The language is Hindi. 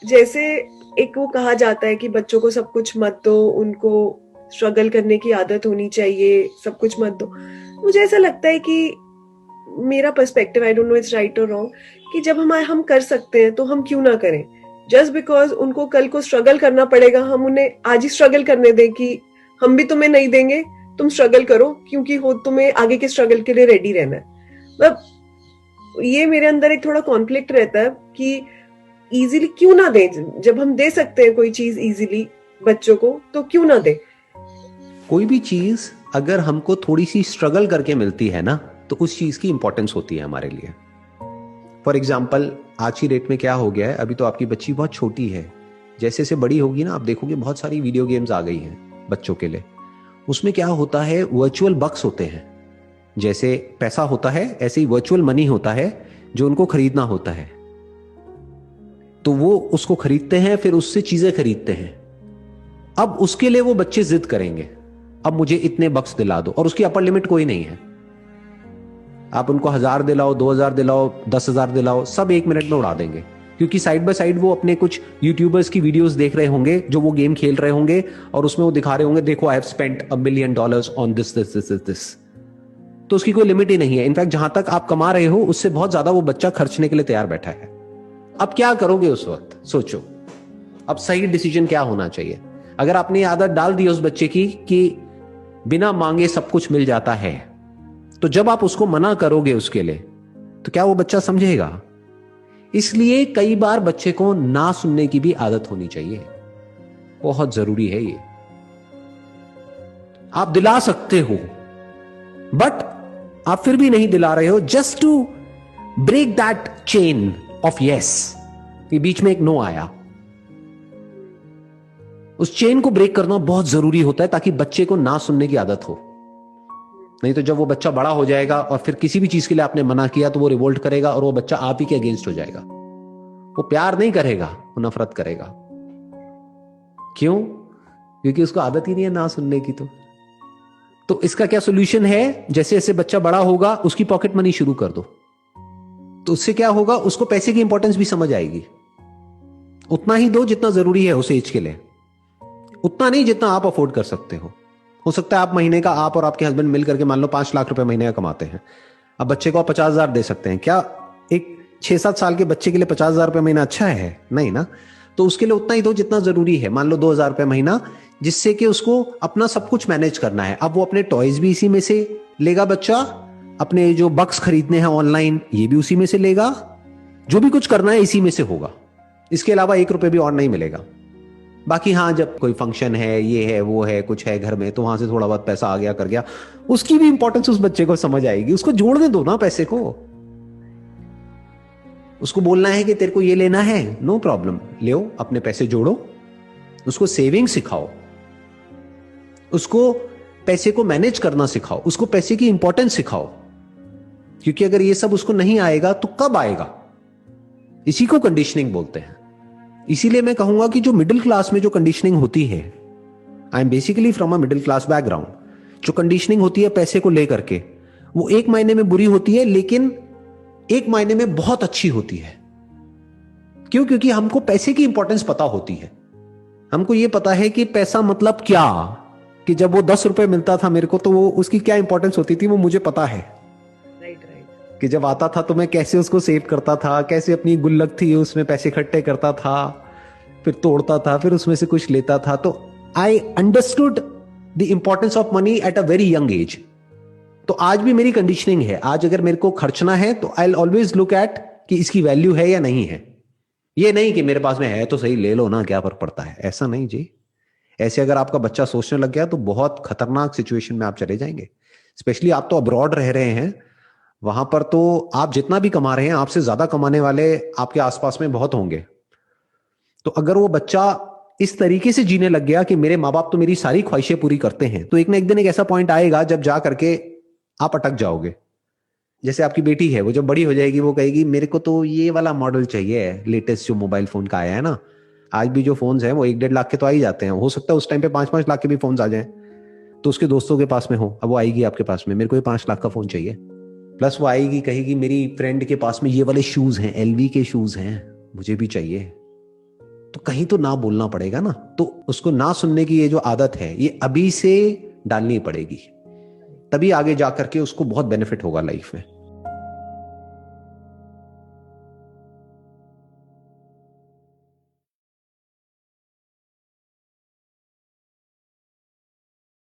जैसे एक वो कहा जाता है कि बच्चों को सब कुछ मत दो, उनको स्ट्रगल करने की आदत होनी चाहिए, सब कुछ मत दो। मुझे ऐसा लगता है कि मेरा perspective, I don't know it's right और रॉन्ग, कि जब हम कर सकते हैं तो हम क्यों ना करें। जस्ट बिकॉज उनको कल को स्ट्रगल करना पड़ेगा, हम उन्हें आज ही स्ट्रगल करने दें कि हम भी तुम्हें नहीं देंगे, तुम स्ट्रगल करो, क्योंकि हो तुम्हें आगे के स्ट्रगल के लिए रेडी रहना है। मतलब ये मेरे अंदर एक थोड़ा कॉन्फ्लिक्ट रहता है कि इजीली क्यों ना दें, जब हम दे सकते हैं कोई चीज इजीली बच्चों को, तो क्यों ना दें। कोई भी चीज अगर हमको थोड़ी सी स्ट्रगल करके मिलती है ना, तो उस चीज की इंपॉर्टेंस होती है हमारे लिए। फॉर एग्जाम्पल, आज की डेट में क्या हो गया है, अभी तो आपकी बच्ची बहुत छोटी है, जैसे जैसे बड़ी होगी ना, आप देखोगे बहुत सारी वीडियो गेम्स आ गई हैं बच्चों के लिए। उसमें क्या होता है, वर्चुअल बक्स होते हैं। जैसे पैसा होता है, ऐसे ही वर्चुअल मनी होता है जो उनको खरीदना होता है। तो वो उसको खरीदते हैं, फिर उससे चीजें खरीदते हैं। अब उसके लिए वो बच्चे जिद करेंगे, अब मुझे इतने बक्स दिला दो, और उसकी अपर लिमिट कोई नहीं है। आप उनको 1000 दिलाओ, 2000 दिलाओ, 10,000 दिलाओ, सब 1 मिनट में उड़ा देंगे। क्योंकि साइड बाय साइड वो अपने कुछ यूट्यूबर्स की वीडियोस देख रहे होंगे जो वो गेम खेल रहे होंगे, और उसमें वो दिखा रहे होंगे, देखो I have spent $1 million on this this this this. तो उसकी कोई लिमिट ही नहीं है। इनफैक्ट जहां तक आप कमा रहे हो उससे बहुत ज्यादा वो बच्चा खर्चने के लिए तैयार बैठा है। अब क्या करोगे उस वक्त, सोचो। अब सही डिसीजन क्या होना चाहिए? अगर आपने आदत डाल दी उस बच्चे की कि बिना मांगे सब कुछ मिल जाता है, तो जब आप उसको मना करोगे उसके लिए, तो क्या वो बच्चा समझेगा? इसलिए कई बार बच्चे को ना सुनने की भी आदत होनी चाहिए, बहुत जरूरी है ये। आप दिला सकते हो, बट आप फिर भी नहीं दिला रहे हो, just to break that chain of yes, कि बीच में एक नो आया। उस चेन को ब्रेक करना बहुत जरूरी होता है, ताकि बच्चे को ना सुनने की आदत हो। नहीं तो जब वो बच्चा बड़ा हो जाएगा और फिर किसी भी चीज के लिए आपने मना किया, तो वो रिवोल्ट करेगा और वो बच्चा आप ही के अगेंस्ट हो जाएगा। वो प्यार नहीं करेगा, वो नफरत करेगा। क्यों? क्योंकि उसको आदत ही नहीं है ना सुनने की। तो इसका क्या सोल्यूशन है? जैसे जैसे बच्चा बड़ा होगा, उसकी पॉकेट मनी शुरू कर दो। तो उससे क्या होगा, उसको पैसे की इंपॉर्टेंस भी समझ आएगी। उतना ही दो जितना जरूरी है उस एज के लिए, उतना नहीं जितना आप अफोर्ड कर सकते हो सकता है आप महीने का, आप और आपके हस्बैंड मिल करके मान लो 5 लाख रुपए महीने का कमाते हैं। अब बच्चे को आप 50,000 दे सकते हैं क्या? एक 6-7 साल के बच्चे के लिए 50,000 रुपए महीना अच्छा है? नहीं ना। तो उसके लिए उतना ही दो जितना जरूरी है, मान लो 2,000 रुपए महीना, जिससे कि उसको अपना सब कुछ मैनेज करना है। अब वो अपने टॉयज भी इसी में से लेगा बच्चा, अपने जो बक्स खरीदने हैं ऑनलाइन ये भी उसी में से लेगा, जो भी कुछ करना है इसी में से होगा। इसके अलावा 1 रुपए भी और नहीं मिलेगा। बाकी हाँ, जब कोई फंक्शन है, ये है वो है, कुछ है घर में, तो वहां से थोड़ा बहुत पैसा आ गया कर गया, उसकी भी इंपॉर्टेंस उस बच्चे को समझ आएगी। उसको जोड़ने दो ना पैसे को। उसको बोलना है कि तेरे को ये लेना है, नो प्रॉब्लम, ले अपने पैसे जोड़ो। उसको सेविंग सिखाओ, उसको पैसे को मैनेज करना सिखाओ, उसको पैसे की इंपॉर्टेंस सिखाओ। क्योंकि अगर ये सब उसको नहीं आएगा तो कब आएगा? इसी को कंडीशनिंग बोलते हैं। इसीलिए मैं कहूंगा कि जो मिडिल क्लास में जो कंडीशनिंग होती है, I am basically from a middle class background, जो कंडीशनिंग होती है पैसे को लेकर के, वो एक मायने में बुरी होती है, लेकिन एक मायने में बहुत अच्छी होती है। क्यों? क्योंकि हमको पैसे की इंपॉर्टेंस पता होती है। हमको ये पता है कि पैसा मतलब क्या, कि जब वो 10 रुपए मिलता था मेरे को, तो वो उसकी क्या इंपॉर्टेंस होती थी वो मुझे पता है। Right right. कि जब आता था तो मैं कैसे उसको सेव करता था, कैसे अपनी गुल्लक थी उसमें पैसे इकट्ठे करता था, फिर तोड़ता था, फिर उसमें से कुछ लेता था। तो I understood the importance of money at a very young age. तो आज भी मेरी कंडीशनिंग है, आज अगर मेरे को खर्चना है तो आई ऑलवेज लुक एट कि इसकी वैल्यू है या नहीं है। ये नहीं कि मेरे पास में है तो सही ले लो ना, क्या फर्क पड़ता है, ऐसा नहीं जी। ऐसे अगर आपका बच्चा सोचने लग गया तो बहुत खतरनाक सिचुएशन में आप चले जाएंगे। स्पेशली आप तो अब्रॉड रह रहे हैं, वहां पर तो आप जितना भी कमा रहे हैं, आपसे ज्यादा कमाने वाले आपके आसपास में बहुत होंगे। तो अगर वो बच्चा इस तरीके से जीने लग गया कि मेरे माँ बाप तो मेरी सारी ख्वाहिशें पूरी करते हैं, तो एक ना एक दिन एक ऐसा पॉइंट आएगा जब जा करके आप अटक जाओगे। जैसे आपकी बेटी है, वो जब बड़ी हो जाएगी वो कहेगी मेरे को तो ये वाला मॉडल चाहिए, लेटेस्ट जो मोबाइल फोन का आया है ना। आज भी जो फोन्स हैं वो 1-1.5 लाख के तो आ ही जाते हैं, हो सकता है उस टाइम पे 5-5 लाख के भी फोन आ जाएं। तो उसके दोस्तों के पास में हो, अब वो आएगी आपके पास में, मेरे को ये 5 लाख का फोन चाहिए। प्लस वो आएगी कहेगी मेरी फ्रेंड के पास में ये वाले शूज हैं, एलवी के शूज हैं, मुझे भी चाहिए। तो कहीं तो ना बोलना पड़ेगा ना। तो उसको ना सुनने की ये जो आदत है ये अभी से डालनी पड़ेगी, तभी आगे जा करके उसको बहुत बेनिफिट होगा लाइफ में।